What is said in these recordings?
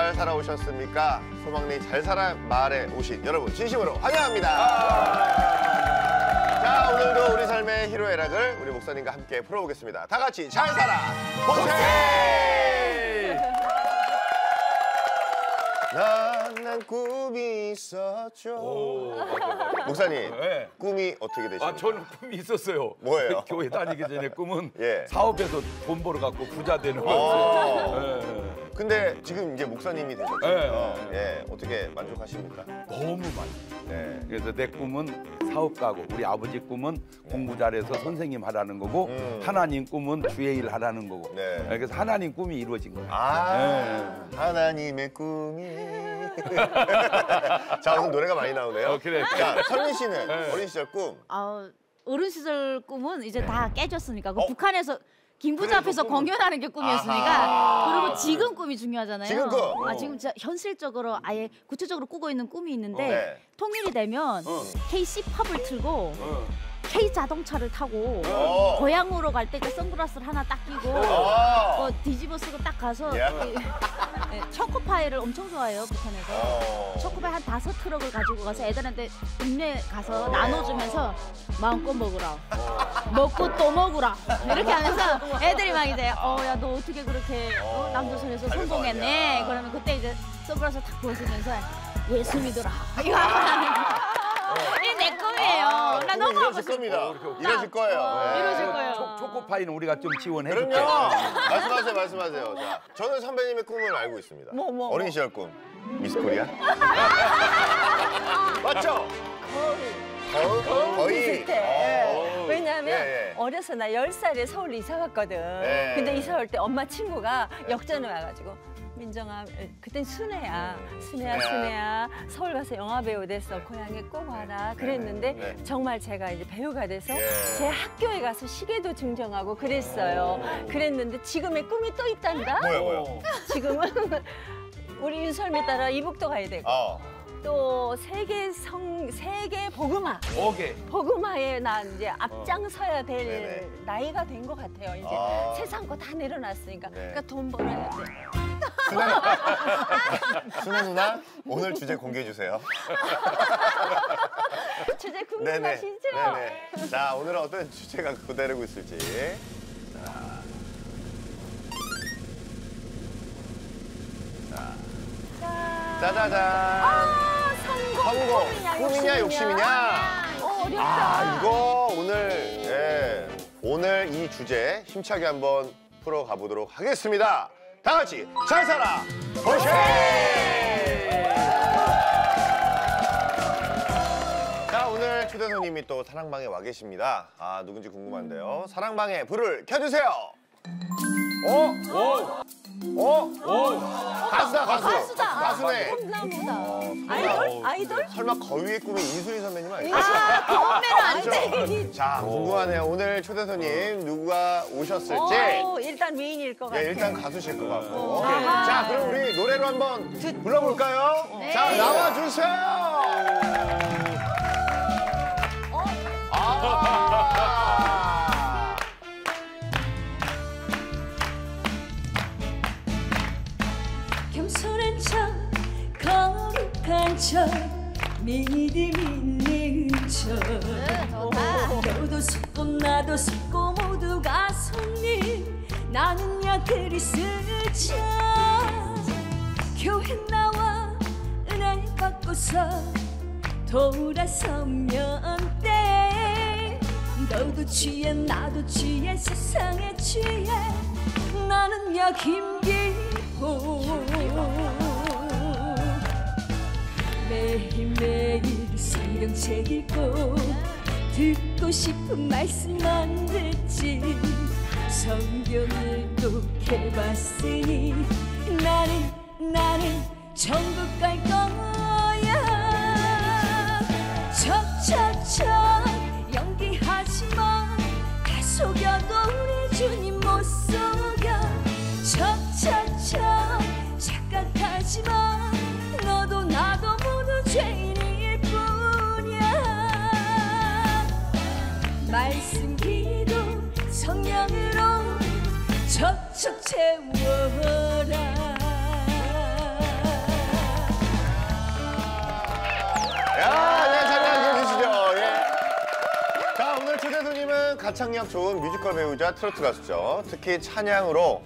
잘 살아오셨습니까? 소망리 잘 살아 마을에 오신 여러분 진심으로 환영합니다. 자, 오늘도 우리 삶의 희로애락을 우리 목사님과 함께 풀어보겠습니다. 다 같이 잘 살아 보세! 난 꿈이 있었죠. 오, 맞아. 목사님, 네. 꿈이 어떻게 되십니까? 저는 꿈이 있었어요. 뭐예요? 교회 다니기 전에 꿈은 예. 사업에서 돈 벌어갖고 부자 되는 거였어요. 예. 근데 지금 이제 목사님이 되셨잖아요. 예, 어떻게 만족하십니까? 너무 많이. 네. 그래서 내 꿈은 사업가고 우리 아버지 꿈은 공부 잘해서 선생님 하라는 거고 하나님 꿈은 주의 일 하라는 거고. 네. 그래서 하나님 꿈이 이루어진 거예요. 하나님의 꿈이. 자, 오늘 노래가 많이 나오네요. 그래. 자, 선민 씨는 어린 시절 꿈. 어른 시절 꿈은 이제 다 깨졌으니까. 그 어? 북한에서 김부자 앞에서 공연하는 게 꿈이었으니까. 아하. 그리고 지금 꿈이 중요하잖아요. 지금 꿈? 지금 현실적으로 아예 구체적으로 꾸고 있는 꿈이 있는데 네. 통일이 되면 KC 팝을 틀고 K 자동차를 타고 어. 고향으로 갈 때 이제 선글라스를 하나 딱 끼고 뒤집어 쓰고 딱 가서 초코파이를 엄청 좋아해요, 북한에서. 초코파이 한 5트럭을 가지고 가서 애들한테 동네 가서 나눠주면서 마음껏 먹으라. 먹고 또 먹으라. 이렇게 하면서 애들이 막 이제 야, 너 어떻게 그렇게 남조선에서 성공했네. 그러면 그때 이제 선글라스 딱 벗으면서 예수 믿어라. 이거 하는 거. 이게 내 꿈이에요. 나 너무 하고 이러실 싶어. 겁니다. 이러실 거예요. 네. 이러실 거예요. 초코파이는 우리가 좀 지원해줄게. 그럼요. 말씀하세요. 자, 저는 선배님의 꿈을 알고 있습니다. 어린 시절 꿈. 미스코리아? 맞죠? 거의. 비슷해. 왜냐하면 예. 어려서 나 10살에 서울 이사 갔거든. 예. 근데 이사 올 때 엄마 친구가 역전에 와가지고 민정아, 그땐 순애야. 순애야. 서울 가서 영화 배우 됐어. 고향에 꼭 와라. 그랬는데 정말 제가 이제 배우가 돼서 제 학교에 가서 시계도 증정하고 그랬어요. 그랬는데 지금의 꿈이 또 있단다. 뭐요? 지금은 우리 윤설미 따라 이북도 가야 되고. 또 세계 복음화. 복음화에 나 이제 앞장서야 될 나이가 된 것 같아요. 이제 세상 거 다 내려놨으니까. 그러니까 돈 벌어야 돼. 순애 누나, 오늘 주제 공개해 주세요. 주제 궁금하시죠? 네네. 자, 오늘은 어떤 주제가 기다리고 있을지. 짜자잔. 성공. 꿈이냐 욕심이냐? 어렵다. 이거 오늘 이 주제 힘차게 한번 풀어가 보도록 하겠습니다. 다 같이 잘 살아 보세! 자, 오늘 초대 손님이 또 사랑방에 와 계십니다. 누군지 궁금한데요. 사랑방에 불을 켜주세요. 가수다. 가수네. 아이돌? 설마 거위의 꿈이 이수리 선배님 아니에요? 그것매는 안 돼. 자, 궁금하네요. 오늘 초대 손님 누가 오셨을지. 일단 미인일 것 같아요. 일단 가수실 것 같고. 자, 그럼 우리 노래로 한번 불러볼까요? 자, 나와주세요. 겸손한 척, 거룩한 척, 믿음 있는 척. 너도 속고 나도 속고 모두가 손님. 나는야 그리스도. 교회 나와 은혜 받고서 돌아서면 돼. 너도 취해 나도 취해 세상에 취해. 나는야 김기호. 매일매일 성경책 읽고 듣고 싶은 말씀만 듣지. 성경을 독해봤으니 나는 천국 갈 거야. 척척척 연기하지마. 다 속여도 우리 주님 못 속여. 척척척 착각하지마. 너도 나도 모두 죄인일 뿐이야. 말씀 기도 성령으로 척척 채워라. 가창력 좋은 뮤지컬 배우자 트로트 가수죠. 특히 찬양으로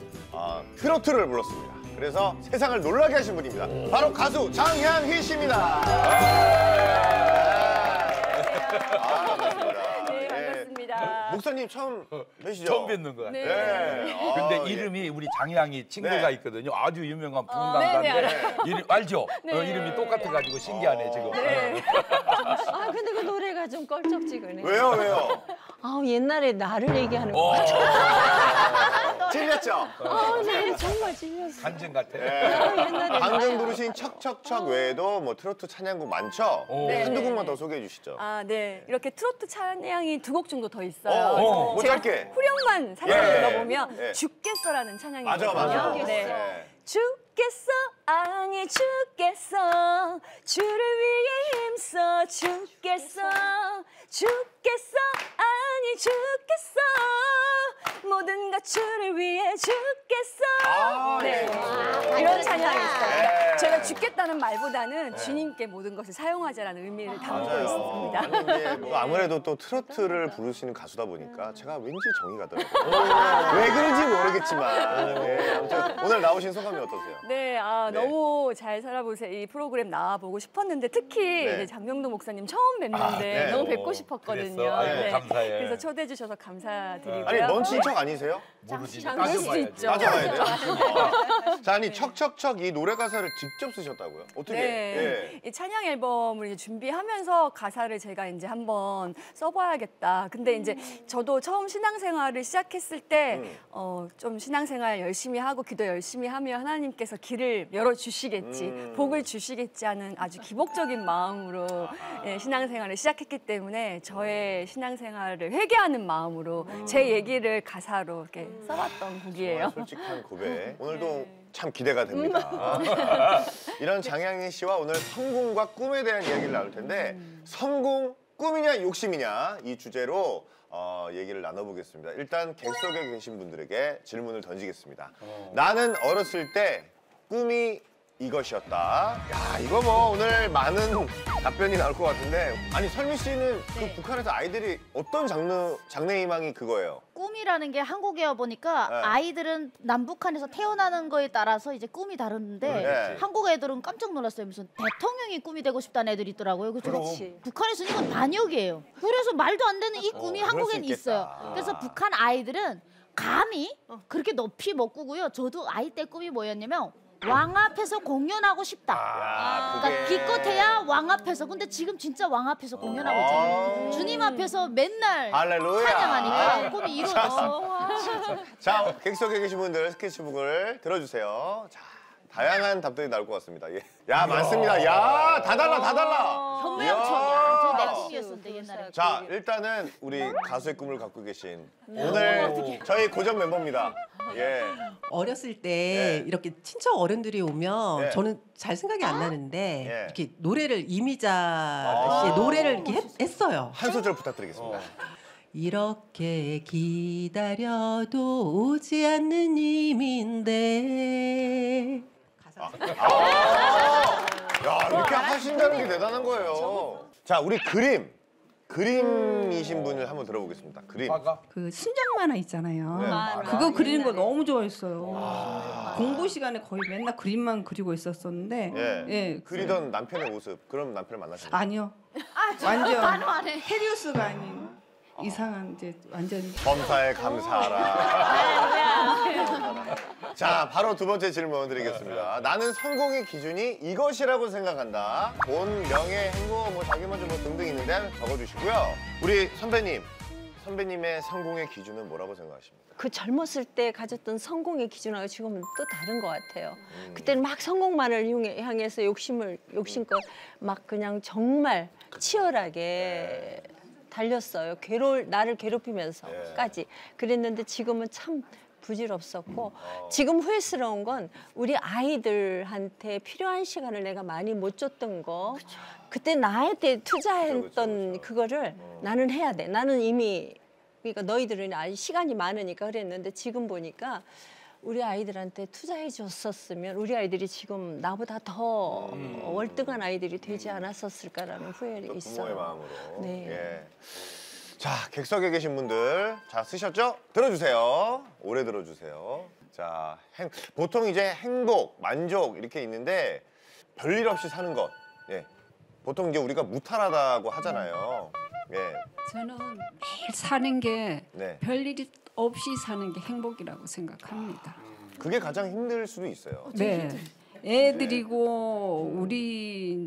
트로트를 불렀습니다. 그래서 세상을 놀라게 하신 분입니다. 바로 가수 장향희 씨입니다. 반갑습니다. 네, 반갑습니다. 목사님 처음 뵈시죠? 처음 뵙는 것 같아요. 네. 근데 이름이 우리 장향이 친구가 네. 있거든요. 아주 유명한 네, 풍당가인데 이름 알죠? 이름이 똑같아가지고 신기하네 지금. 네. 아 근데 그 노래가 좀 껄쩍지근해. 왜요? 아 옛날에 나를 얘기하는 거 같아. 찔렸죠? 네, 정말 찔렸어. 간증 같아. 옛날에 방금 부르신 척척척 외에도 뭐 트로트 찬양곡 많죠? 네. 한두 곡만 더 소개해 주시죠. 아, 네. 이렇게 트로트 찬양이 두 곡 정도 더 있어요. 뭐 제가 짧게. 후렴만 살짝 예. 들어보면 예. 죽겠어라는 찬양이 맞아, 있거든요. 맞아. 네. 네. 죽겠어, 아니 죽겠어, 주를 위해 힘써 죽겠어, 죽겠어, 아니 죽겠어, 모든 것 주를 위해 죽겠어. 네. 이런 찬양이 있어요. 네. 제가 죽겠다는 말보다는 주님께 모든 것을 사용하자라는 의미를 담고 있습니다. 아니, 이게 뭐 아무래도 또 트로트를 부르시는 가수다 보니까 제가 왠지 정이 가더라고요. 왜 그런지 모르겠지만. 네, 아무튼 오늘 나오신 소감이 어떠세요? 네, 네. 너무 잘 살아보세요. 이 프로그램 나와보고 싶었는데 특히 네. 이제 장명도 목사님 처음 뵙는데 네. 너무 뵙고 싶었거든요. 그랬어? 아이고, 감사해. 그래서 초대해 주셔서 감사드리고요. 아니, 먼 친척 아니세요? 모르지. 그럴 수도 있죠. 따져봐야 돼요. 자, 아니, 척척척 이 노래 가사를 직접 쓰셨다고요? 어떻게? 네, 이 찬양 앨범을 이제 준비하면서 가사를 제가 이제 한번 써봐야겠다. 근데 이제 저도 처음 신앙생활을 시작했을 때 좀 신앙생활 열심히 하고 기도 열심히 하면 하나님께서 길을 열어주시겠지, 복을 주시겠지 하는 아주 기복적인 마음으로 신앙생활을 시작했기 때문에 저의 신앙생활을 회개하는 마음으로 제 얘기를 가사로 이렇게 써봤던 곡이에요. 솔직한 고백. 오늘도 참 기대가 됩니다. 이런 장향희 씨와 오늘 성공과 꿈에 대한 이야기를 나눌 텐데 성공, 꿈이냐 욕심이냐 이 주제로 얘기를 나눠보겠습니다. 일단 객석에 계신 분들에게 질문을 던지겠습니다. 나는 어렸을 때 꿈이 이것이었다. 야, 이거 뭐 오늘 많은 답변이 나올 것 같은데 아니 설미 씨는 그 북한에서 아이들이 어떤 장래 희망이 그거예요? 꿈이라는 게 한국에 보니까 네. 아이들은 남북한에서 태어나는 거에 따라서 이제 꿈이 다른데 네. 한국 애들은 깜짝 놀랐어요. 무슨 대통령이 꿈이 되고 싶다는 애들이 있더라고요. 그렇지. 북한에서는 이건 반역이에요. 그래서 말도 안 되는 이 꿈이 그럴 수 한국엔 있겠다. 있어요. 그래서 북한 아이들은 감히 그렇게 높이 못 꾸고요. 저도 아이 때 꿈이 뭐였냐면 왕 앞에서 공연하고 싶다. 야, 그러니까 기껏해야 왕 앞에서. 근데 지금 진짜 왕 앞에서 공연하고 있잖아요. 주님 앞에서 맨날 할렐루야. 찬양하니까 꿈이 이루어졌어. 자, 객석에 계신 분들 스케치북을 들어주세요. 자, 다양한 답들이 나올 것 같습니다. 예. 야, 많습니다. 야, 다 달라, 다 달라. 현모양처야. 저 내 꿈이었었는데 옛날에. 자, 일단은 우리 가수의 꿈을 갖고 계신 오늘 저희 고정 멤버입니다. 예. 어렸을 때 예. 이렇게 친척 어른들이 오면 예. 저는 잘 생각이 안 나는데 예. 이렇게 노래를 이미자 씨의 노래를 이렇게 했어요. 한 소절 부탁드리겠습니다. 이렇게 기다려도 오지 않는 힘인데. 야, 이렇게 하신다는 게 대단한 거예요. 자, 우리 그림이신 분을 한번 들어보겠습니다. 그림. 그 순정 만화 있잖아요. 네. 그거 그리는 거 너무 좋아했어요. 공부 시간에 거의 맨날 그림만 그리고 있었었는데. 예. 예, 그리던 남편의 모습. 그럼 남편을 만나셨나요? 아니요. 말도 안 완전 해. 헤리우스가 아닌 이상한 이제 완전. 범사에 감사하라. 자, 바로 두 번째 질문 드리겠습니다. 나는 성공의 기준이 이것이라고 생각한다. 돈, 명예, 행복, 뭐 자기 먼저 뭐 등등 있는데 적어주시고요. 우리 선배님의 성공의 기준은 뭐라고 생각하십니까? 그 젊었을 때 가졌던 성공의 기준하고 지금은 또 다른 것 같아요. 그때는 막 성공만을 향해서 욕심껏 막 그냥 정말 치열하게 달렸어요. 나를 괴롭히면서까지. 그랬는데 지금은 참 부질없었고 지금 후회스러운 건 우리 아이들한테 필요한 시간을 내가 많이 못 줬던 거. 그때 나한테 투자했던 그거를 나는 해야 돼. 나는 이미 그러니까 너희들은 아직 시간이 많으니까 그랬는데 지금 보니까 우리 아이들한테 투자해 줬었으면 우리 아이들이 지금 나보다 더 월등한 아이들이 되지 않았었을까라는 후회가 부모의 있어요. 마음으로. 네. 예. 자, 객석에 계신 분들 자 쓰셨죠? 들어주세요. 오래 들어주세요. 자, 보통 이제 행복, 만족 이렇게 있는데 별일 없이 사는 것. 예. 보통 이제 우리가 무탈하다고 하잖아요. 예. 저는 매일 사는 게 네. 별일이 없이 사는 게 행복이라고 생각합니다. 그게 가장 힘들 수도 있어요. 네. 애들이고 우리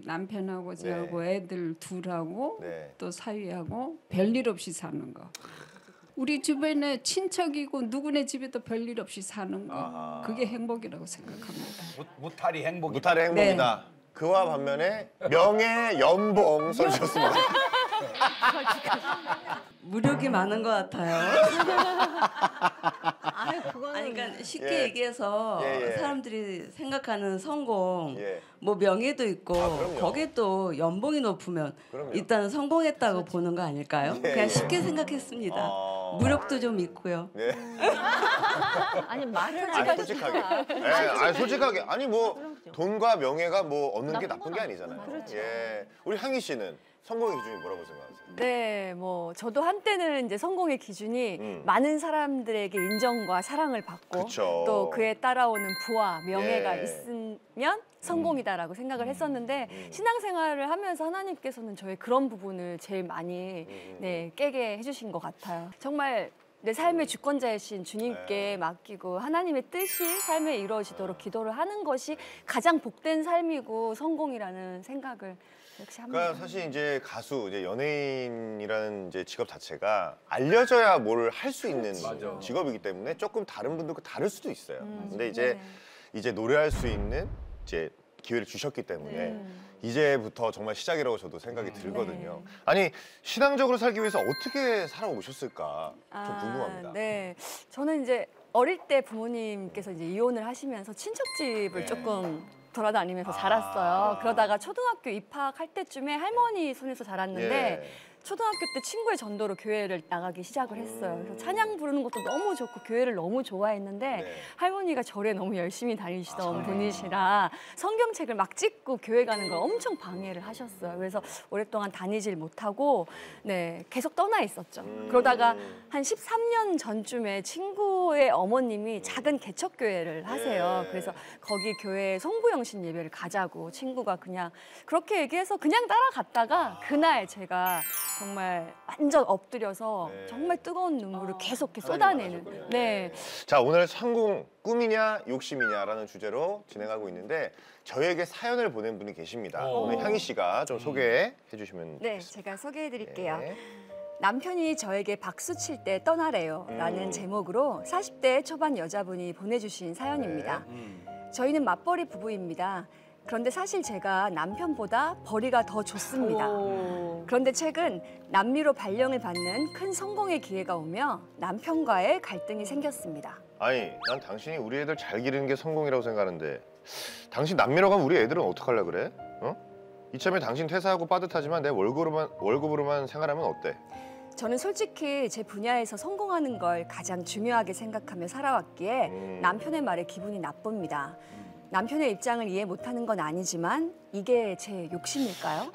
남편하고 저하고 애들 둘하고 네. 또 사위하고 별일 없이 사는 거. 우리 주변에 친척이고 누구네 집에도 별일 없이 사는 거. 그게 행복이라고 생각합니다. 무탈이 행복이다. 무탈의 행복이다. 그와 반면에 명예, 연봉 써주셨습니다. 무력이 많은 것 같아요. 아니 그거는 아니, 그러니까 쉽게 예. 얘기해서 예. 사람들이 생각하는 성공, 예. 뭐 명예도 있고 그럼요. 거기에 또 연봉이 높으면 그럼요. 일단 성공했다고 보는 거 아닐까요? 예, 그냥 예. 쉽게 생각했습니다. 무력도 좀 있고요. 네. 아니 말을 아니, 솔직하게. 예, 아니, 솔직하게. 아니 뭐 돈과 명예가 뭐 얻는 게 나쁜 게 아니잖아요. 그렇죠. 예. 우리 향희 씨는 성공의 기준이 뭐라고 생각하세요? 네, 뭐 저도 한때는 이제 성공의 기준이 많은 사람들에게 인정과 사랑을 받고 그쵸. 또 그에 따라오는 부와 명예가 예. 있으면 성공이다라고 생각을 했었는데 신앙생활을 하면서 하나님께서는 저의 그런 부분을 제일 많이 깨게 해주신 것 같아요. 정말 내 삶의 주권자이신 주님께 맡기고 하나님의 뜻이 삶에 이루어지도록 기도를 하는 것이 가장 복된 삶이고 성공이라는 생각을 역시 합니다. 그러니까 사실 이제 가수, 이제 연예인이라는 이제 직업 자체가 알려져야 뭘 할 수 있는 직업이기 때문에 조금 다른 분들과 다를 수도 있어요. 근데 이제 노래할 수 있는 이제 기회를 주셨기 때문에 이제부터 정말 시작이라고 저도 생각이 들거든요. 아니 신앙적으로 살기 위해서 어떻게 살아오셨을까 좀 궁금합니다. 네, 저는 이제 어릴 때 부모님께서 이제 이혼을 하시면서 친척집을 조금 돌아다니면서 자랐어요. 그러다가 초등학교 입학할 때쯤에 할머니 손에서 자랐는데 초등학교 때 친구의 전도로 교회를 나가기 시작을 했어요. 그래서 찬양 부르는 것도 너무 좋고 교회를 너무 좋아했는데 할머니가 절에 너무 열심히 다니시던 분이시라 성경책을 막 찍고 교회 가는 걸 엄청 방해를 하셨어요. 그래서 오랫동안 다니질 못하고 계속 떠나 있었죠. 그러다가 한 13년 전쯤에 친구의 어머님이 작은 개척교회를 하세요. 그래서 거기 교회에 송구영신 예배를 가자고 친구가 그냥 그렇게 얘기해서 그냥 따라갔다가 그날 제가 정말 완전 엎드려서 정말 뜨거운 눈물을 계속 이렇게 쏟아내는. 자, 오늘 성공 꿈이냐 욕심이냐라는 주제로 진행하고 있는데 저희에게 사연을 보낸 분이 계십니다. 오늘 향희 씨가 좀 소개해 주시면 네, 제가 소개해 드릴게요. 남편이 저에게 박수 칠 때 떠나래요 라는 제목으로 40대 초반 여자분이 보내주신 사연입니다. 저희는 맞벌이 부부입니다. 그런데 사실 제가 남편보다 벌이가 더 좋습니다. 그런데 최근 남미로 발령을 받는 큰 성공의 기회가 오며 남편과의 갈등이 생겼습니다. 아니, 난 당신이 우리 애들 잘 기르는 게 성공이라고 생각하는데 당신 남미로 가면 우리 애들은 어떡하려 그래? 이참에 당신 퇴사하고 빠듯하지만 내 월급으로만 생활하면 어때? 저는 솔직히 제 분야에서 성공하는 걸 가장 중요하게 생각하며 살아왔기에 남편의 말에 기분이 나쁩니다. 남편의 입장을 이해 못하는 건 아니지만 이게 제 욕심일까요?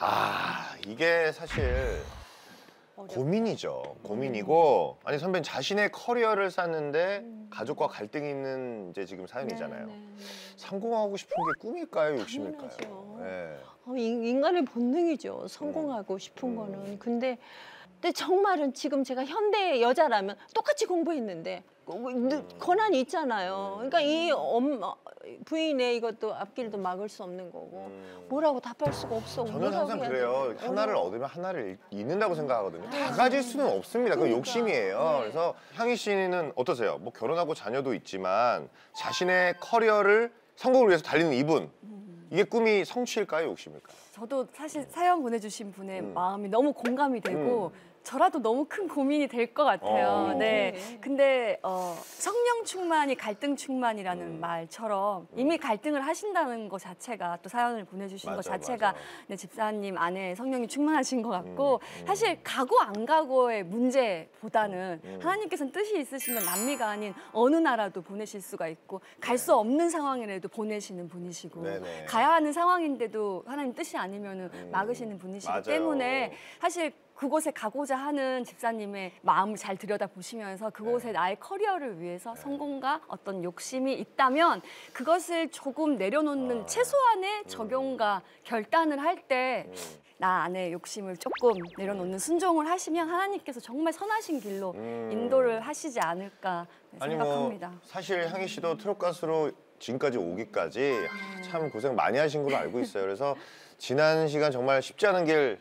이게 사실 고민이죠. 고민이고 아니 선배는 자신의 커리어를 쌓는데 가족과 갈등이 있는 이제 지금 사연이잖아요. 성공하고 싶은 게 꿈일까요? 욕심일까요? 인간의 본능이죠. 성공하고 싶은 거는. 근데 정말은 지금 제가 현대 여자라면 똑같이 공부했는데 권한이 있잖아요. 그러니까 이 부인의 이것도 앞길도 막을 수 없는 거고 뭐라고 답할 수가 없어. 저는 항상 그래요. 하나를 얻으면 하나를 잃는다고 생각하거든요. 다 가질 수는 없습니다. 그건 욕심이에요. 그래서 향희 씨는 어떠세요? 뭐 결혼하고 자녀도 있지만 자신의 커리어를 성공을 위해서 달리는 이분 이게 꿈이 성취일까요? 욕심일까요? 저도 사실 사연 보내주신 분의 마음이 너무 공감이 되고 저라도 너무 큰 고민이 될 것 같아요. 근데 성령 충만이 갈등 충만이라는 말처럼 이미 갈등을 하신다는 것 자체가 또 사연을 보내주신 것 자체가 내 집사님 안에 성령이 충만하신 것 같고 사실 가고 안 가고의 문제보다는 하나님께서는 뜻이 있으시면 남미가 아닌 어느 나라도 보내실 수가 있고 갈 수 없는 상황이라도 보내시는 분이시고 가야 하는 상황인데도 하나님 뜻이 아니면 막으시는 분이시기 때문에 사실 그곳에 가고자 하는 집사님의 마음을 잘 들여다보시면서 그곳에 나의 커리어를 위해서 성공과 어떤 욕심이 있다면 그것을 조금 내려놓는 최소한의 적용과 결단을 할 때 나 안에 욕심을 조금 내려놓는 순종을 하시면 하나님께서 정말 선하신 길로 인도를 하시지 않을까 아니 생각합니다. 뭐 사실 향희 씨도 트롯 가수로 지금까지 오기까지 참 고생 많이 하신 걸로 알고 있어요. 그래서 지난 시간 정말 쉽지 않은 길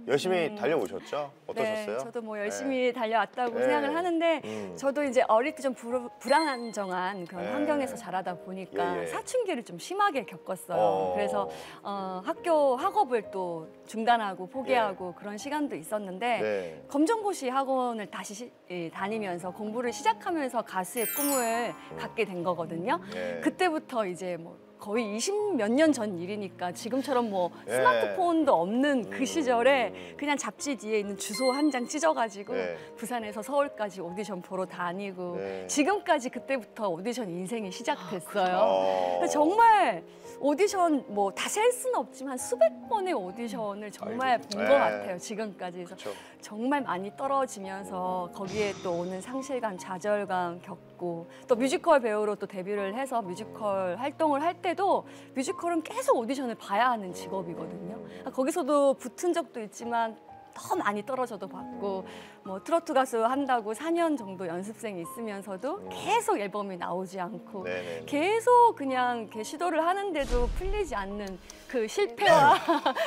열심히 달려오셨죠? 어떠셨어요? 네, 저도 뭐 열심히 달려왔다고 네. 생각을 하는데 저도 이제 어릴 때 좀 불안정한 그런 환경에서 자라다 보니까 사춘기를 좀 심하게 겪었어요. 그래서 학업을 또 중단하고 포기하고 그런 시간도 있었는데 검정고시 학원을 다시 다니면서 공부를 시작하면서 가수의 꿈을 갖게 된 거거든요. 그때부터 이제 뭐 거의 20몇 년 전 일이니까 지금처럼 뭐 스마트폰도 없는 그 시절에 그냥 잡지 뒤에 있는 주소 한 장 찢어가지고 부산에서 서울까지 오디션 보러 다니고 지금까지 그때부터 오디션 인생이 시작됐어요. 정말 오디션 뭐 다 셀 수는 없지만 수백 번의 오디션을 정말 본 것 같아요. 지금까지. 그래서 정말 많이 떨어지면서 거기에 또 오는 상실감, 좌절감 겪고 또 뮤지컬 배우로 또 데뷔를 해서 뮤지컬 활동을 할 때도 뮤지컬은 계속 오디션을 봐야 하는 직업이거든요. 거기서도 붙은 적도 있지만 더 많이 떨어져도 봤고 뭐 트로트 가수 한다고 4년 정도 연습생이 있으면서도 계속 앨범이 나오지 않고 계속 그냥 이렇게 시도를 하는데도 풀리지 않는 그 실패와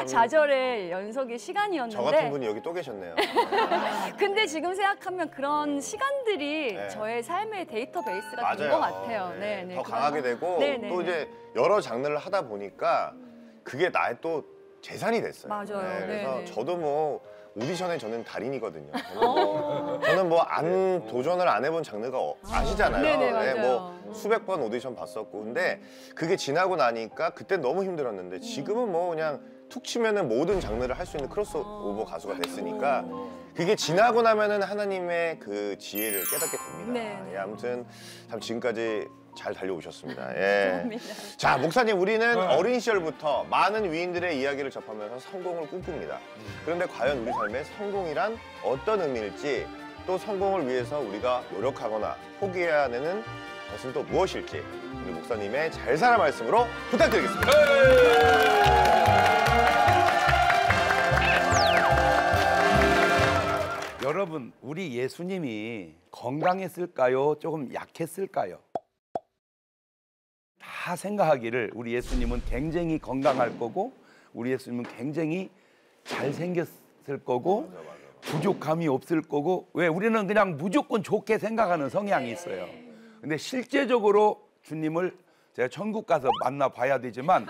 좌절의 연속의 시간이었는데 저 같은 분이 여기 또 계셨네요. 근데 지금 생각하면 그런 시간들이 저의 삶의 데이터베이스가 된 것 같아요. 더 강하게 되고 또 이제 여러 장르를 하다 보니까 그게 나의 또 재산이 됐어요. 맞아요. 그래서 저도 뭐 오디션에 저는 달인이거든요. 저는 뭐 안 도전을 안 해본 장르가 아시잖아요. 맞아요. 뭐 수백 번 오디션 봤었고 근데 그게 지나고 나니까 그때 너무 힘들었는데 지금은 뭐 그냥 툭 치면은 모든 장르를 할 수 있는 크로스오버 가수가 됐으니까 그게 지나고 나면은 하나님의 그 지혜를 깨닫게 됩니다. 아무튼 참 지금까지 잘 달려오셨습니다. 자, 목사님, 우리는 어린 시절부터 많은 위인들의 이야기를 접하면서 성공을 꿈꿉니다. 그런데 과연 우리 삶의 성공이란 어떤 의미일지 또 성공을 위해서 우리가 노력하거나 포기해야 하는 것은 또 무엇일지 우리 목사님의 잘 살아 말씀으로 부탁드리겠습니다. 여러분, 우리 예수님이 건강했을까요? 조금 약했을까요? 다 생각하기를 우리 예수님은 굉장히 건강할 거고 우리 예수님은 굉장히 잘생겼을 거고 부족함이 없을 거고 왜 우리는 그냥 무조건 좋게 생각하는 성향이 있어요. 근데 실제적으로 주님을 제가 천국 가서 만나봐야 되지만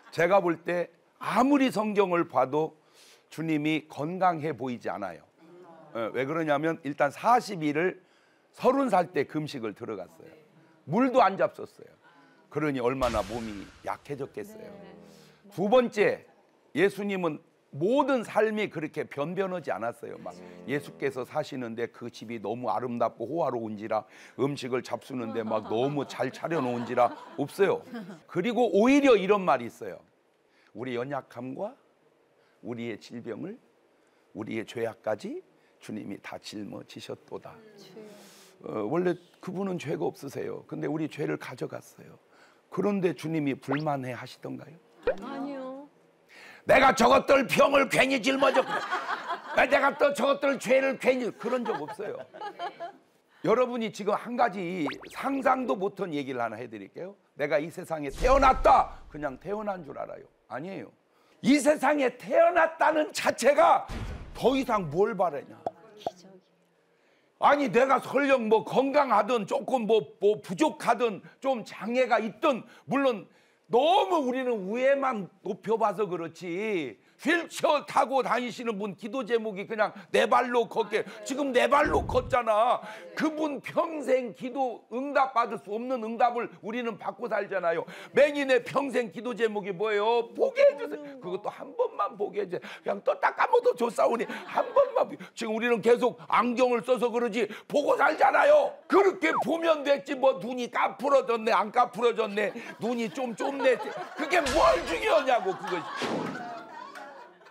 제가 볼 때 아무리 성경을 봐도 주님이 건강해 보이지 않아요. 왜 그러냐면 일단 40일을 30살 때 금식을 들어갔어요. 물도 안 잡섰어요. 그러니 얼마나 몸이 약해졌겠어요. 두 번째, 예수님은 모든 삶이 그렇게 변변하지 않았어요. 막 예수께서 사시는데 그 집이 너무 아름답고 호화로운지라 음식을 잡수는데 막 너무 잘 차려놓은지라 없어요. 그리고 오히려 이런 말이 있어요. 우리 연약함과 우리의 질병을 우리의 죄악까지 주님이 다 짊어지셨도다. 원래 그분은 죄가 없으세요. 근데 우리 죄를 가져갔어요. 그런데 주님이 불만해 하시던가요? 아니요. 내가 저것들 병을 괜히 짊어졌고 내가 또 저것들 죄를 괜히 그런 적 없어요. 여러분이 지금 한 가지 상상도 못한 얘기를 하나 해드릴게요. 내가 이 세상에 태어났다. 그냥 태어난 줄 알아요. 아니에요. 이 세상에 태어났다는 자체가 더 이상 뭘 바라냐. 아니 내가 설령 뭐 건강하든 조금 뭐 부족하든 좀 장애가 있든 물론 너무 우리는 위에만 높여봐서 그렇지 휠체어 타고 다니시는 분 기도 제목이 그냥 내 발로 걷게 지금 내 발로 걷잖아. 그분 평생 기도 응답받을 수 없는 응답을 우리는 받고 살잖아요. 맹인의 평생 기도 제목이 뭐예요? 보게 해주세요. 그것도 한 번만 보게 해주세요. 그냥 떴다 감아도 좋사오니 한 번만. 지금 우리는 계속 안경을 써서 그러지 보고 살잖아요. 그렇게 보면 됐지 뭐 눈이 까풀어졌네 안 까풀어졌네 눈이 좀 좁네 그게 뭘 중요하냐고 그것이.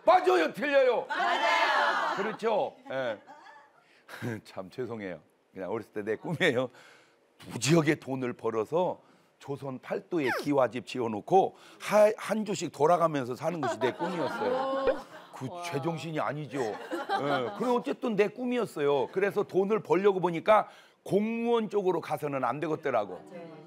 맞아요, 틀려요? 맞아요. 그렇죠. 예. 참 죄송해요. 그냥 어렸을 때 내 꿈이에요. 무지하게 돈을 벌어서 조선 팔도에 기와집 지어놓고 한 주씩 돌아가면서 사는 것이 내 꿈이었어요. 그 제정신이 아니죠. 예. 그럼 어쨌든 내 꿈이었어요. 그래서 돈을 벌려고 보니까 공무원 쪽으로 가서는 안 되겠더라고.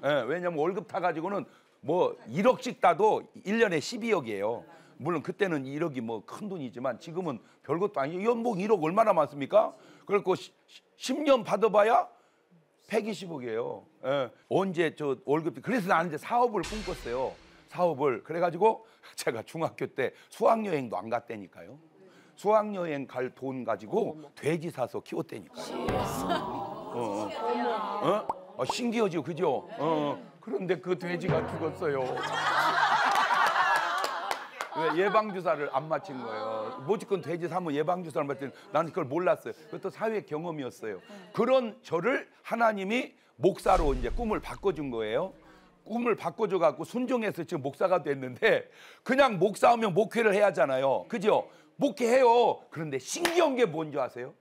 예. 왜냐면 월급 타가지고는 뭐 1억씩 따도 1년에 12억이에요. 물론 그때는 1억이 뭐 큰 돈이지만 지금은 별것도 아니에요. 연봉 1억 얼마나 많습니까? 그래서 10년 받아봐야 120억이에요. 예. 언제 저 월급이 그래서 나는 이제 사업을 꿈꿨어요. 사업을 그래가지고 제가 중학교 때 수학여행도 안 갔다니까요. 수학여행 갈 돈 가지고 돼지 사서 키웠다니까요. 신기하죠, 그죠? 그런데 그 돼지가 죽었어요. 왜 예방주사를 안 맞힌 거예요. 무조건 돼지 사면 예방주사를 맞힌 나는 그걸 몰랐어요. 그것도 사회 경험이었어요. 그런 저를 하나님이 목사로 이제 꿈을 바꿔준 거예요. 꿈을 바꿔줘 갖고 순종해서 지금 목사가 됐는데 그냥 목사하면 목회를 해야 하잖아요. 그죠? 목회해요. 그런데 신기한 게 뭔지 아세요?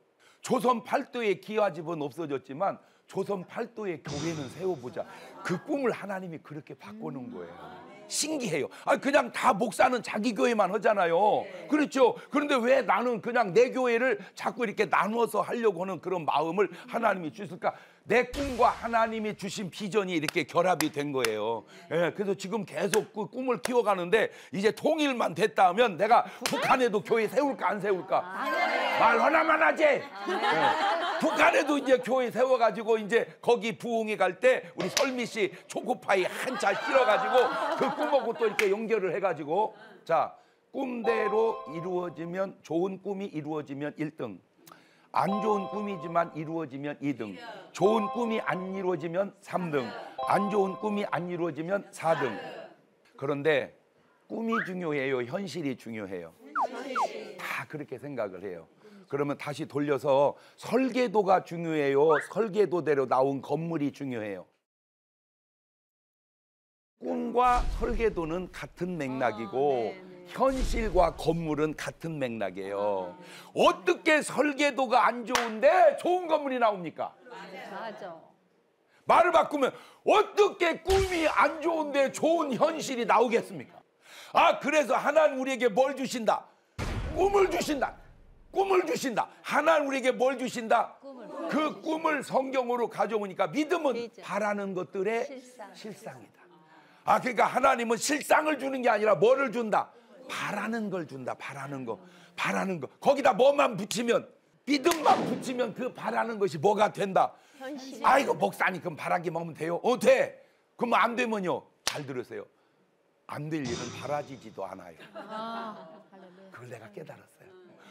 조선 팔도의 기와집은 없어졌지만 조선 팔도의 교회는 세워보자. 그 꿈을 하나님이 그렇게 바꿔놓은 거예요. 신기해요. 그냥 다 목사는 자기 교회만 하잖아요. 그렇죠. 그런데 왜 나는 그냥 내 교회를 자꾸 이렇게 나누어서 하려고 하는 그런 마음을 하나님이 주실까? 내 꿈과 하나님이 주신 비전이 이렇게 결합이 된 거예요. 예, 그래서 지금 계속 그 꿈을 키워가는데 이제 통일만 됐다 하면 내가 북한에도 교회 세울까 안 세울까? 말 하나만 하지. 예. 북한에도 이제 교회 세워가지고 이제 거기 부흥회 갈 때 우리 설미 씨 초코파이 한차 실어가지고 그 꿈하고 또 이렇게 연결을 해가지고 자 꿈대로 이루어지면 좋은 꿈이 이루어지면 1등. 안 좋은 꿈이지만 이루어지면 2등. 좋은 꿈이 안 이루어지면 3등. 안 좋은 꿈이 안 이루어지면 4등. 그런데 꿈이 중요해요? 현실이 중요해요? 다 그렇게 생각을 해요. 그러면 다시 돌려서 설계도가 중요해요? 설계도대로 나온 건물이 중요해요? 꿈과 설계도는 같은 맥락이고 현실과 건물은 같은 맥락이에요. 어떻게 설계도가 안 좋은데 좋은 건물이 나옵니까? 맞아. 말을 바꾸면 어떻게 꿈이 안 좋은데 좋은 현실이 나오겠습니까? 그래서 하나님 우리에게 뭘 주신다? 꿈을 주신다. 꿈을 주신다. 하나님 우리에게 뭘 주신다? 그 꿈을 성경으로 가져오니까 믿음은 바라는 것들의 실상이다. 그러니까 하나님은 실상을 주는 게 아니라 뭐를 준다? 바라는 걸 준다. 바라는 거. 바라는 거. 거기다 뭐만 붙이면 믿음만 붙이면 그 바라는 것이 뭐가 된다? 아이고 목사님 그럼 바라기만 하면 돼요? 돼. 그럼 안 되면요. 잘 들으세요. 안 될 일은 바라지지도 않아요. 그걸 내가 깨달았어요.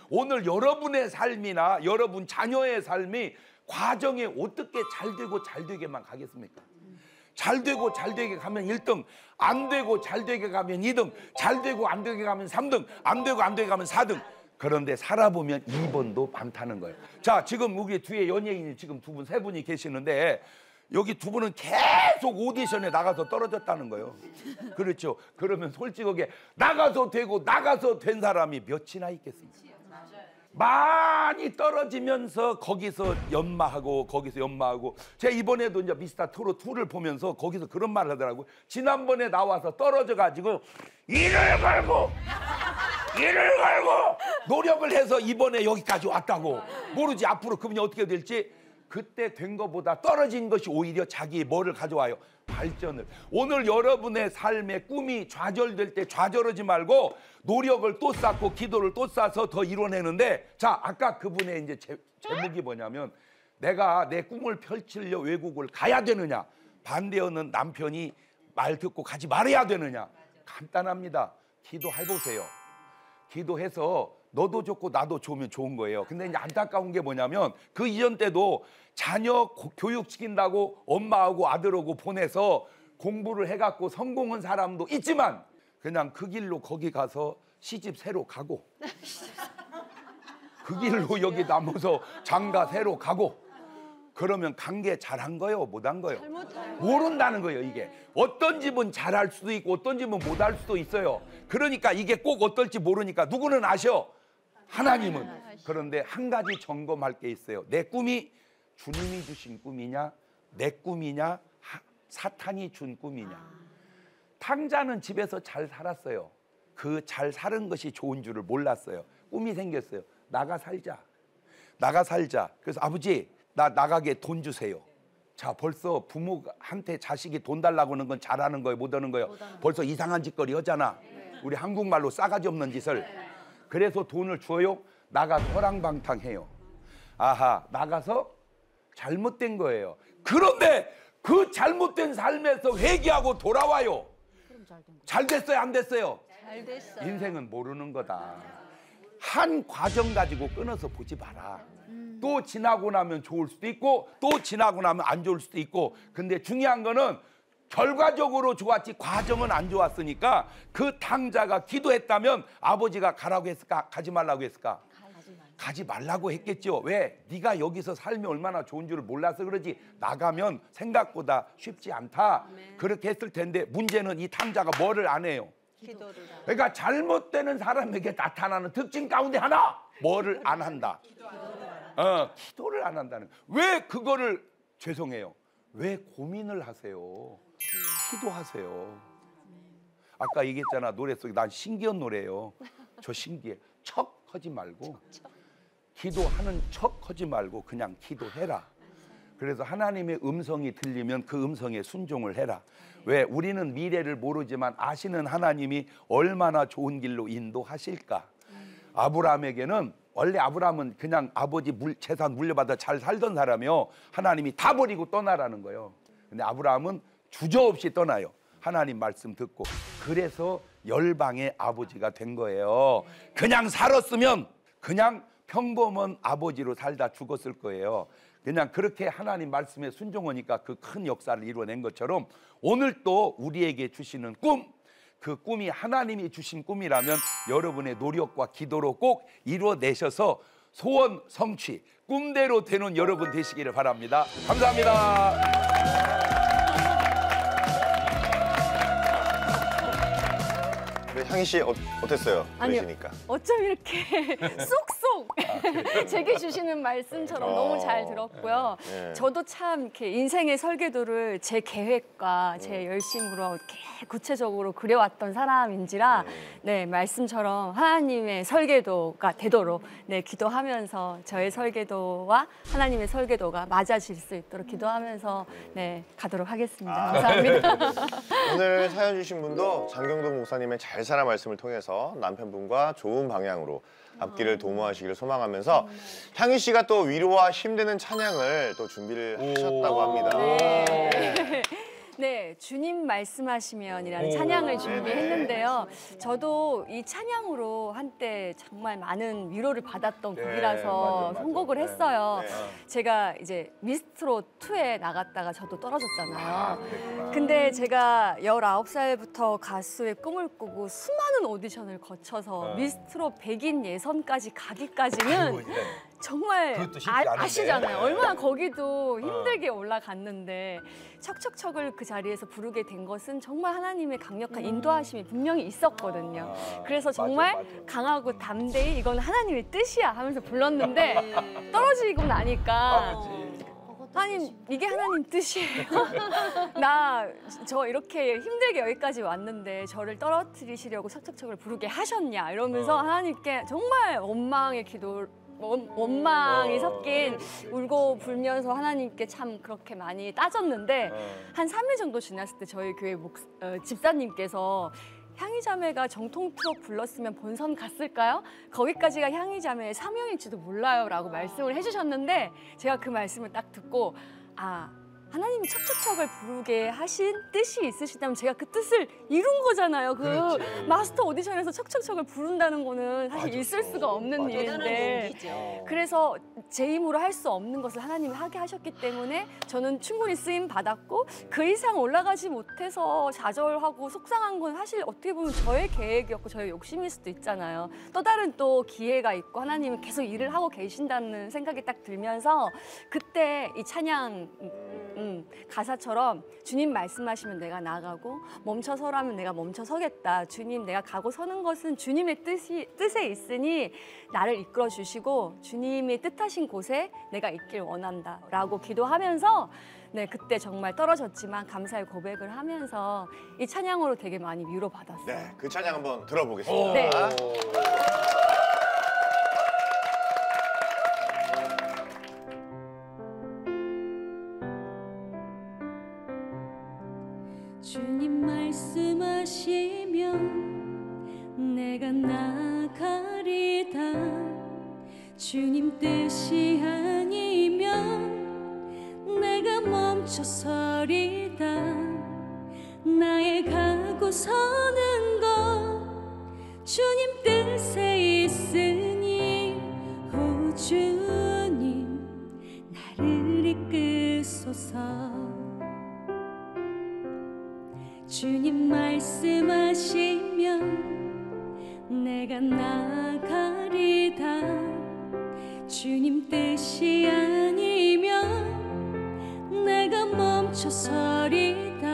오늘 여러분의 삶이나 여러분 자녀의 삶이 과정에 어떻게 잘 되고 잘 되게만 가겠습니까? 잘 되고 잘 되게 가면 1등, 안 되고 잘 되게 가면 2등, 잘 되고 안 되게 가면 3등, 안 되고 안 되게 가면 4등. 그런데 살아보면 2번도 많다는 거예요. 자, 지금 우리 뒤에 연예인이 지금 2분, 3분이 계시는데 여기 2분은 계속 오디션에 나가서 떨어졌다는 거예요. 그렇죠. 그러면 솔직하게 나가서 되고 나가서 된 사람이 몇이나 있겠습니까? 많이 떨어지면서 거기서 연마하고 거기서 연마하고 제가 이번에도 이제 미스터 트롯 2를 보면서 거기서 그런 말을 하더라고요. 지난번에 나와서 떨어져 가지고 일을 걸고 노력을 해서 이번에 여기까지 왔다고. 모르지 앞으로 그분이 어떻게 될지. 그때 된 것보다 떨어진 것이 오히려 자기 뭐를 가져와요? 발전을. 오늘 여러분의 삶의 꿈이 좌절될 때 좌절하지 말고 노력을 또 쌓고 기도를 또 쌓아서 더 이뤄내는데, 자, 아까 그분의 이제 제목이 뭐냐면 내가 내 꿈을 펼치려 외국을 가야 되느냐, 반대하는 남편이 말 듣고 가지 말아야 되느냐. 간단합니다. 기도해보세요. 기도해서 너도 좋고 나도 좋으면 좋은 거예요. 근데 이제 안타까운 게 뭐냐면 그 이전 때도 자녀 교육시킨다고 엄마하고 아들하고 보내서 공부를 해갖고 성공한 사람도 있지만 그냥 그 길로 거기 가서 시집 새로 가고 그 길로 여기 남아서 장가 새로 가고 그러면 관계 잘한 거요, 못한 거요? 모른다는 거예요, 이게. 어떤 집은 잘할 수도 있고 어떤 집은 못할 수도 있어요. 그러니까 이게 꼭 어떨지 모르니까 누구는 아셔? 하나님은. 그런데 한 가지 점검할 게 있어요. 내 꿈이 주님이 주신 꿈이냐, 내 꿈이냐, 사탄이 준 꿈이냐. 탕자는 집에서 잘 살았어요. 그 잘 사는 것이 좋은 줄을 몰랐어요. 꿈이 생겼어요. 나가 살자. 나가 살자. 그래서 아버지, 나 나가게 돈 주세요. 자, 벌써 부모한테 자식이 돈 달라고 하는 건 잘하는 거예요, 못하는 거예요? 벌써 이상한 짓거리 하잖아. 우리 한국말로 싸가지 없는 짓을. 그래서 돈을 줘요. 나가 허랑방탕해요. 아하, 나가서 잘못된 거예요. 그런데 그 잘못된 삶에서 회개하고 돌아와요. 잘 됐어요, 안 됐어요? 잘 됐어요. 인생은 모르는 거다. 한 과정 가지고 끊어서 보지 마라. 또 지나고 나면 좋을 수도 있고 또 지나고 나면 안 좋을 수도 있고. 근데 중요한 거는 결과적으로 좋았지 과정은 안 좋았으니까 그 탕자가 기도했다면 아버지가 가라고 했을까? 가지 말라고 했을까? 가지 말라고 했겠죠. 왜? 네가 여기서 살면 얼마나 좋은 줄을 몰라서 그러지. 나가면 생각보다 쉽지 않다. 그렇게 했을 텐데 문제는 이 탕자가 뭐를 안 해요? 기도를. 그러니까 잘못되는 사람에게 나타나는 특징 가운데 하나, 뭐를 안 한다. 기도를 안 한다는. 왜 그거를 죄송해요. 왜 고민을 하세요? 기도하세요. 아까 얘기했잖아, 노래 속에 난 신기한 노래예요. 저 신기해. 척 하지 말고 기도하는 척 하지 말고 그냥 기도해라. 그래서 하나님의 음성이 들리면 그 음성에 순종을 해라. 왜? 우리는 미래를 모르지만 아시는 하나님이 얼마나 좋은 길로 인도하실까. 아브라함에게는 원래 아브라함은 그냥 아버지 재산 물려받아 잘 살던 사람이요. 하나님이 다 버리고 떠나라는 거예요. 근데 아브라함은 주저없이 떠나요. 하나님 말씀 듣고. 그래서 열방의 아버지가 된 거예요. 그냥 살았으면 그냥 평범한 아버지로 살다 죽었을 거예요. 그냥 그렇게 하나님 말씀에 순종하니까 그 큰 역사를 이루어낸 것처럼 오늘 또 우리에게 주시는 꿈, 그 꿈이 하나님이 주신 꿈이라면 여러분의 노력과 기도로 꼭 이루어내셔서 소원 성취, 꿈대로 되는 여러분 되시기를 바랍니다. 감사합니다. 향희 씨 어땠어요? 아니요. 들으시니까. 어쩜 이렇게 쏙쏙 제게 주시는 말씀처럼 너무 잘 들었고요. 저도 참 이렇게 인생의 설계도를 제 계획과 제 열심으로 이렇게 구체적으로 그려왔던 사람인지라 네, 말씀처럼 하나님의 설계도가 되도록 네, 기도하면서 저의 설계도와 하나님의 설계도가 맞아질 수 있도록 기도하면서 네, 가도록 하겠습니다. 감사합니다. 오늘 사연 주신 분도 장경동 목사님의 잘 살아 말씀을 통해서 남편분과 좋은 방향으로 앞길을 도모하시기를 소망하면서 향희 씨가 또 위로와 힘되는 찬양을 또 준비를 하셨다고 합니다. 네. 네, 주님 말씀하시면이라는 찬양을 준비했는데요. 저도 이 찬양으로 한때 정말 많은 위로를 받았던 곡이라서 선곡을 했어요. 제가 이제 미스트롯 2에 나갔다가 저도 떨어졌잖아요. 근데 제가 19살부터 가수의 꿈을 꾸고 수많은 오디션을 거쳐서 미스트롯 100인 예선까지 가기까지는 정말 아시잖아요. 얼마나 거기도 힘들게 올라갔는데 척척척을 그 자리에서 부르게 된 것은 정말 하나님의 강력한 인도하심이 분명히 있었거든요. 그래서 정말 강하고 담대히 이건 하나님의 뜻이야 하면서 불렀는데 떨어지고 나니까 하나님, 이게 하나님 뜻이에요. 저 이렇게 힘들게 여기까지 왔는데 저를 떨어뜨리시려고 척척척을 부르게 하셨냐 이러면서 하나님께 정말 원망이 섞인 울고 불면서 하나님께 참 그렇게 많이 따졌는데 한 3일 정도 지났을 때 저희 교회 집사님께서 향이자매가 정통 트롯 불렀으면 본선 갔을까요? 거기까지가 향이자매의 사명일지도 몰라요 라고 말씀을 해주셨는데 제가 그 말씀을 딱 듣고 아, 하나님이 척척척을 부르게 하신 뜻이 있으시다면 제가 그 뜻을 이룬 거잖아요. 그 그렇지. 마스터 오디션에서 척척척을 부른다는 거는 사실 있을 수가 없는 일인데 그래서 제 힘으로 할 수 없는 것을 하나님이 하게 하셨기 때문에 저는 충분히 쓰임 받았고 그 이상 올라가지 못해서 좌절하고 속상한 건 사실 어떻게 보면 저의 계획이었고 저의 욕심일 수도 있잖아요. 또 다른 또 기회가 있고 하나님이 계속 일을 하고 계신다는 생각이 딱 들면서 그때 이 찬양 가사처럼 주님 말씀하시면 내가 나가고 멈춰 서라면 내가 멈춰 서겠다. 주님 내가 가고 서는 것은 주님의 뜻에 있으니 나를 이끌어 주시고 주님이 뜻하신 곳에 내가 있길 원한다 라고 기도하면서 네 그때 정말 떨어졌지만 감사의 고백을 하면서 이 찬양으로 되게 많이 위로받았어요. 네, 그 찬양 한번 들어보겠습니다. 네. 주님 말씀하시면 내가 나가리다. 주님 뜻이 아니면 내가 멈춰서리다. 나의 가고 서는 것 주님 뜻에 있으니 오 주님 나를 이끄소서. 주님 말씀하시면 내가 나가리다. 주님 뜻이 아니면 내가 멈춰서리다.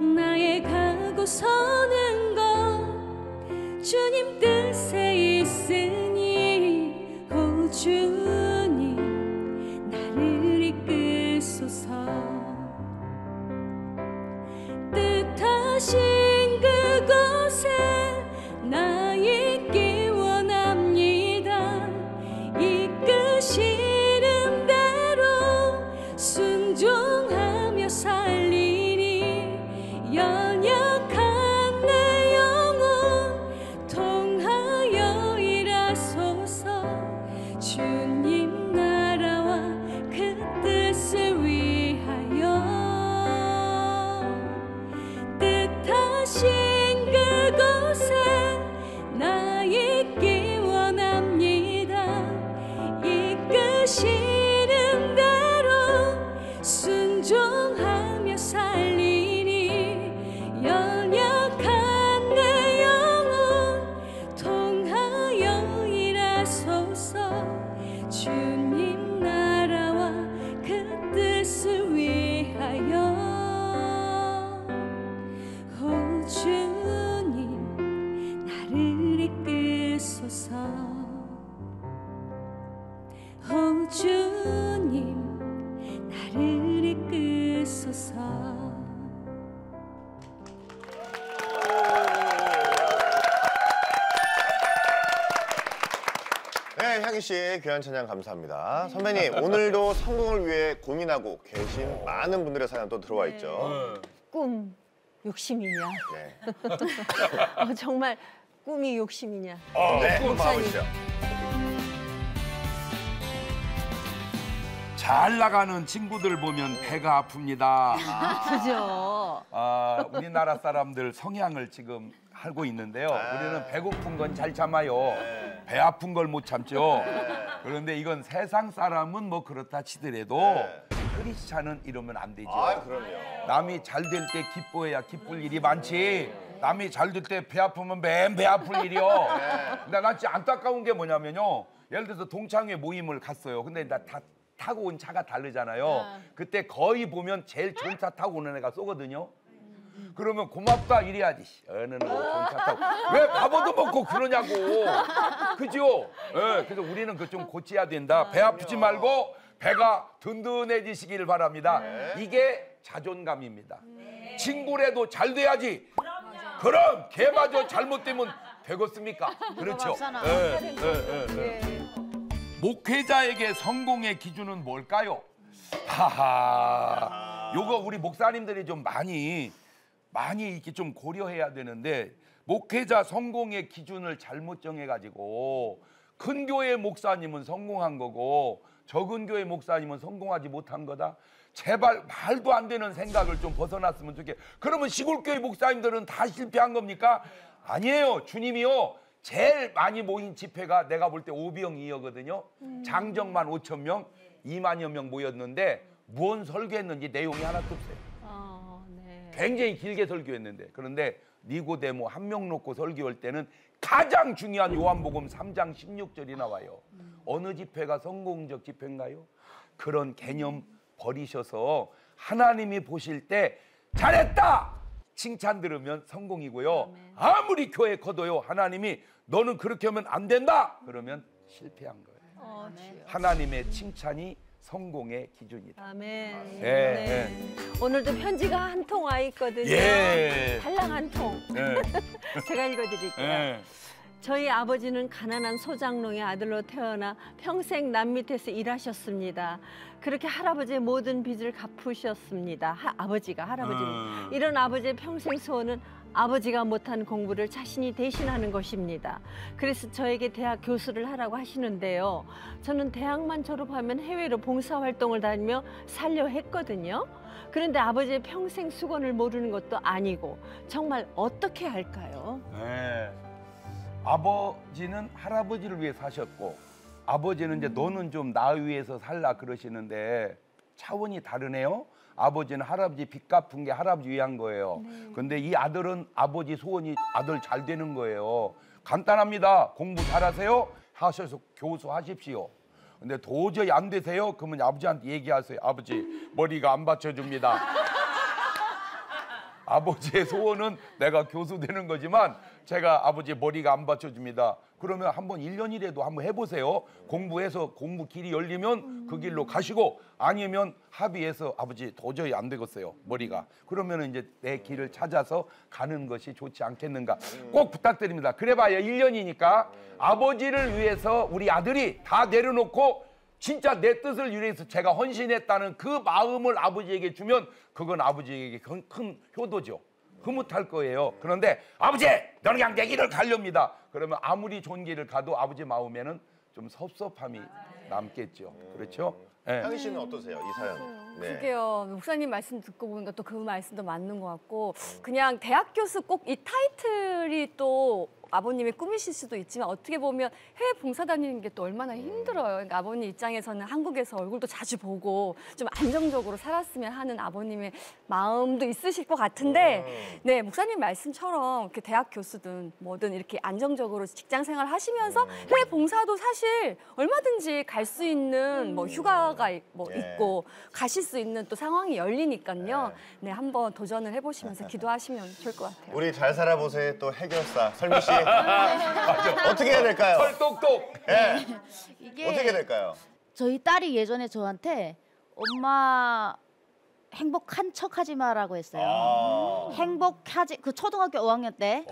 나의 가고 서는 것 주님 뜻에 있으니 오 주님 나를 이끄소서. 뜻하신 그곳에 나 있기 원합니다. 이끄시는 대로 순종하며 살리니 연약한 내 영혼 통하여 일하소서. 주님 나라와 그 뜻을 위하여 뜻하신 그곳에 나 있기 원합니다. 이끄시는 대로 순종하며 살리니 연약한 내 영혼 통하여 일하소서. 주님 나라와 그 뜻을 위하여 오 주님 나를 이끄소서. 오 주님 나를 이끄소서. 네, 향희 씨 귀한 찬양 감사합니다. 선배님, 오늘도 성공을 위해 고민하고 계신 많은 분들의 사연 또 들어와 있죠. 꿈 욕심이냐? 네. 정말 꿈이 욕심이냐? 네, 한번 목사님. 봐보시죠. 잘 나가는 친구들 보면 배가 아픕니다. 아프죠. 우리나라 사람들 성향을 지금 알고 있는데요. 우리는 배고픈 건 잘 참아요. 배 아픈 걸 못 참죠. 그런데 이건 세상 사람은 뭐 그렇다 치더라도 크리스찬은 이러면 안 되죠. 아, 그럼요. 남이 잘 될 때 기뻐해야 기쁠 일이 많지. 남이 잘 될 때 배 아프면 맨 배 아플 일이요. 근데 난 진짜 안타까운 게 뭐냐면요. 예를 들어서 동창회 모임을 갔어요. 근데 나 다 타고 온 차가 다르잖아요. 그때 거의 보면 제일 좋은 차 타고 오는 애가 쏘거든요. 그러면 고맙다 이래야지. 어느 놈 좋은 차 타고 왜 밥 얻어먹고 그러냐고. 그죠? 네, 그래서 우리는 그 좀 고쳐야 된다. 배 아프지 말고 배가 든든해지시길 바랍니다. 이게 자존감입니다. 친구라도 잘 돼야지. 그럼 걔마저 잘못되면 되겠습니까? 그렇죠. 목회자에게 성공의 기준은 뭘까요? 하하. 요거 우리 목사님들이 좀 많이 이렇게 좀 고려해야 되는데 목회자 성공의 기준을 잘못 정해가지고 큰 교회 목사님은 성공한 거고 적은 교회 목사님은 성공하지 못한 거다. 제발 말도 안 되는 생각을 좀 벗어났으면 좋겠. 그러면 시골교회 목사님들은 다 실패한 겁니까? 아니에요. 주님이요. 제일 많이 모인 집회가 내가 볼 때 오병이어거든요. 장정만 5,000명, 2만여 명 모였는데 무언 설교했는지 내용이 하나도 없어요. 네. 굉장히 길게 설교했는데 그런데 니고데모 한 명 놓고 설교할 때는 가장 중요한 요한복음 3장 16절이 나와요. 어느 집회가 성공적 집회인가요? 그런 개념 버리셔서 하나님이 보실 때 잘했다! 칭찬 들으면 성공이고요. 아무리 교회 커도요. 하나님이 너는 그렇게 하면 안 된다! 그러면 실패한 거예요. 하나님의 칭찬이 성공의 기준이다. 아멘. 예, 네. 오늘도 편지가 한 통 와 있거든요. 예. 달랑 한 통. 예. 제가 읽어드릴게요. 예. 저희 아버지는 가난한 소장농의 아들로 태어나 평생 남 밑에서 일하셨습니다. 그렇게 할아버지의 모든 빚을 갚으셨습니다. 아버지가 할아버지는. 이런 아버지의 평생 소원은 아버지가 못한 공부를 자신이 대신하는 것입니다. 그래서 저에게 대학 교수를 하라고 하시는데요. 저는 대학만 졸업하면 해외로 봉사활동을 다니며 살려 했거든요. 그런데 아버지의 평생 수건을 모르는 것도 아니고 정말 어떻게 할까요? 네. 아버지는 할아버지를 위해 사셨고 아버지는 이제 너는 좀 나 위해서 살라 그러시는데 차원이 다르네요. 아버지는 할아버지 빚 갚은 게 할아버지 위한 거예요. 근데 이 아들은 아버지 소원이 아들 잘 되는 거예요. 간단합니다. 공부 잘하세요? 하셔서 교수 하십시오. 근데 도저히 안 되세요? 그러면 아버지한테 얘기하세요. 아버지 머리가 안 받쳐줍니다. 아버지의 소원은 내가 교수 되는 거지만 제가 아버지 머리가 안 받쳐줍니다. 그러면 한번 1년이라도 한번 해보세요. 공부해서 공부 길이 열리면 그 길로 가시고 아니면 합의해서 아버지 도저히 안 되겠어요. 머리가. 그러면 이제 내 길을 찾아서 가는 것이 좋지 않겠는가. 꼭 부탁드립니다. 그래봐야 1년이니까 아버지를 위해서 우리 아들이 다 내려놓고 진짜 내 뜻을 위해서 제가 헌신했다는 그 마음을 아버지에게 주면 그건 아버지에게 큰 효도죠. 흐뭇할 거예요. 그런데 아버지 너는 그냥 내 길을 가렵니다. 그러면 아무리 좋은 길을 가도 아버지 마음에는 좀 섭섭함이 남겠죠. 그렇죠? 네. 향희 씨는 어떠세요? 이 사연. 네. 그게요. 목사님 말씀 듣고 보니까 또 그 말씀도 맞는 것 같고 그냥 대학 교수 꼭 이 타이틀이 또 아버님의 꿈이실 수도 있지만 어떻게 보면 해외 봉사 다니는 게 또 얼마나 힘들어요. 그러니까 아버님 입장에서는 한국에서 얼굴도 자주 보고 좀 안정적으로 살았으면 하는 아버님의 마음도 있으실 것 같은데 네, 목사님 말씀처럼 이렇게 대학 교수든 뭐든 이렇게 안정적으로 직장 생활 하시면서 해외 봉사도 사실 얼마든지 갈 수 있는 뭐 휴가가 뭐 있고 가실 수 있는 또 상황이 열리니까요. 네, 한번 도전을 해보시면서 기도하시면 좋을 것 같아요. 우리 잘 살아보세요 또 해결사 설미 씨. 어떻게 해야 될까요? 털똑똑. 네. 이게 어떻게 될까요? 저희 딸이 예전에 저한테 엄마 행복한 척하지 마라고 했어요. 행복하지 그 초등학교 5학년 때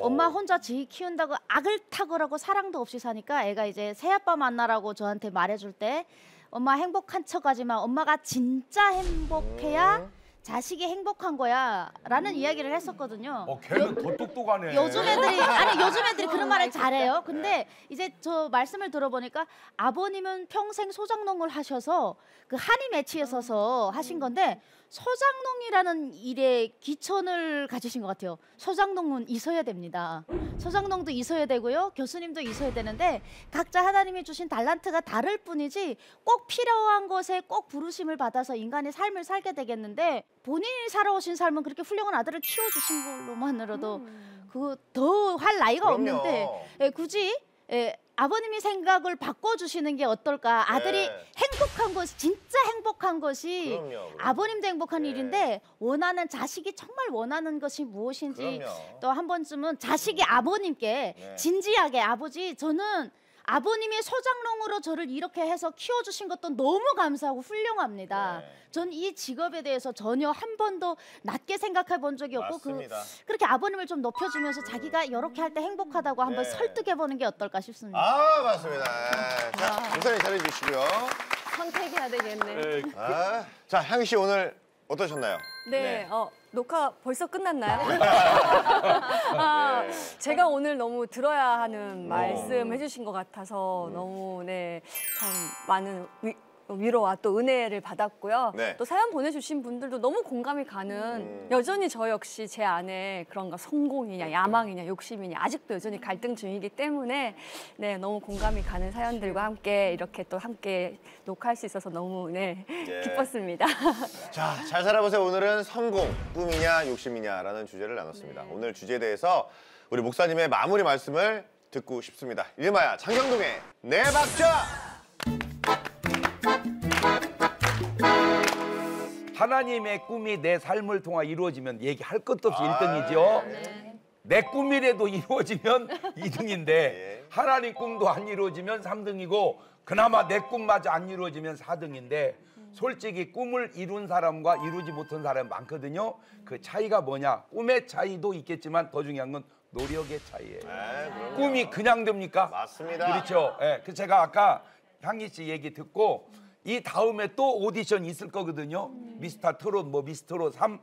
엄마 혼자 지 키운다고 아글타글하고 사랑도 없이 사니까 애가 이제 새아빠 만나라고 저한테 말해줄 때 엄마 행복한 척하지 마. 엄마가 진짜 행복해야 자식이 행복한 거야 라는 이야기를 했었거든요. 걔는 더 똑똑하네. 요즘 애들이 그런 말을 잘해요. 근데 이제 저 말씀을 들어보니까 아버님은 평생 소장농을 하셔서 그 한이 매치에 서서 하신 건데 소장농이라는 일에 기천을 가지신 것 같아요. 소장농은 있어야 됩니다. 소장농도 있어야 되고요. 교수님도 있어야 되는데 각자 하나님이 주신 달란트가 다를 뿐이지 꼭 필요한 것에 꼭 부르심을 받아서 인간의 삶을 살게 되겠는데 본인이 살아오신 삶은 그렇게 훌륭한 아들을 키워주신 걸로만으로도 그 더 할 나이가 없는데 굳이 아버님이 생각을 바꿔주시는 게 어떨까. 아들이 행복한 것이 진짜 행복한 것이 아버님도 행복한 일인데 원하는 자식이 정말 원하는 것이 무엇인지 또 한 번쯤은 자식이 아버님께 진지하게 아버지 저는 아버님이 소장농으로 저를 이렇게 해서 키워주신 것도 너무 감사하고 훌륭합니다. 전 이 직업에 대해서 전혀 한 번도 낮게 생각해 본 적이 없고 그렇게 아버님을 좀 높여주면서 자기가 이렇게 할 때 행복하다고 한번 설득해보는 게 어떨까 싶습니다. 아 맞습니다. 자, 목사님 잘해주시고요. 선택해야 되겠네. 자, 향희 씨 오늘 어떠셨나요? 네, 녹화 벌써 끝났나요? 네. 제가 오늘 너무 들어야 하는 말씀 해주신 것 같아서 너무 참 많은 위로와 또 은혜를 받았고요. 네. 또 사연 보내주신 분들도 너무 공감이 가는 여전히 저 역시 제 안에 그런가 성공이냐 야망이냐 욕심이냐 아직도 여전히 갈등 중이기 때문에 너무 공감이 가는 사연들과 함께 이렇게 또 함께 녹화할 수 있어서 너무 기뻤습니다. 자, 잘 살아보세요. 오늘은 성공, 꿈이냐 욕심이냐라는 주제를 나눴습니다. 오늘 주제에 대해서 우리 목사님의 마무리 말씀을 듣고 싶습니다. 이름하여 장경동의 네 박자! 하나님의 꿈이 내 삶을 통해 이루어지면 얘기할 것도 없이 1등이죠. 내 꿈이라도 이루어지면 2등인데 하나님 꿈도 안 이루어지면 3등이고 그나마 내 꿈마저 안 이루어지면 4등인데 솔직히 꿈을 이룬 사람과 이루지 못한 사람이 많거든요. 그 차이가 뭐냐? 꿈의 차이도 있겠지만 더 중요한 건 노력의 차이예요. 꿈이 그냥 됩니까? 맞습니다. 그렇죠. 그 제가 아까 향기 씨 얘기 듣고 이 다음에 또 오디션 있을 거거든요. 미스터 트롯, 미스터롯 3.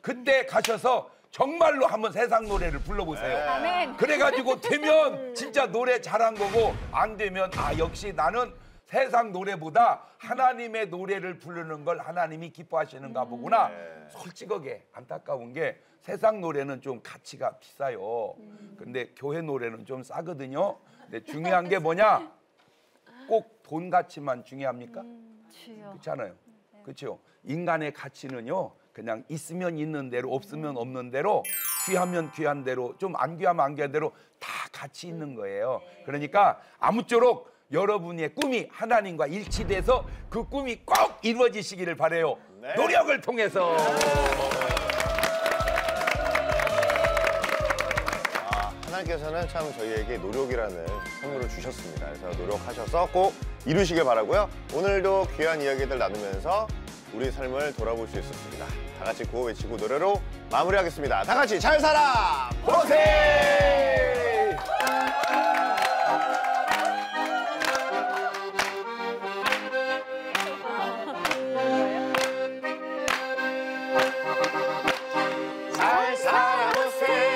그때 가셔서 정말로 한번 세상 노래를 불러보세요. 아멘. 그래가지고 되면 진짜 노래 잘한 거고 안 되면 역시 나는 세상 노래보다 하나님의 노래를 부르는 걸 하나님이 기뻐하시는가 보구나. 솔직하게 안타까운 게 세상 노래는 좀 가치가 비싸요. 근데 교회 노래는 좀 싸거든요. 근데 중요한 게 뭐냐? 꼭 돈 가치만 중요합니까? 그렇잖아요. 그렇죠. 인간의 가치는요. 그냥 있으면 있는 대로 없으면 없는 대로 귀하면 귀한 대로 좀 안 귀하면 안 귀한 대로 다 가치 있는 거예요. 그러니까 아무쪼록 여러분의 꿈이 하나님과 일치돼서 그 꿈이 꼭 이루어지시기를 바라요. 노력을 통해서. 하나님께서는 참 저희에게 노력이라는 선물을 주셨습니다. 그래서 노력하셔서 꼭 이루시길 바라고요. 오늘도 귀한 이야기들 나누면서 우리 삶을 돌아볼 수 있었습니다. 다 같이 구호 외치고 노래로 마무리하겠습니다. 다 같이 잘 살아 보세! 잘 살아보세!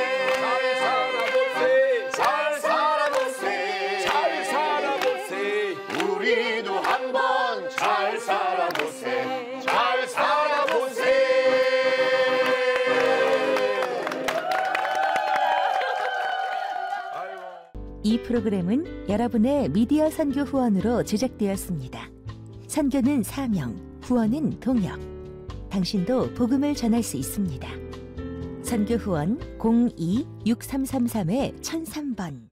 우리도 한번 잘 살아보세. 잘 살아보세. 이 프로그램은 여러분의 미디어 선교 후원으로 제작되었습니다. 선교는 사명, 후원은 동역. 당신도 복음을 전할 수 있습니다. 선교 후원 02-6333-1003번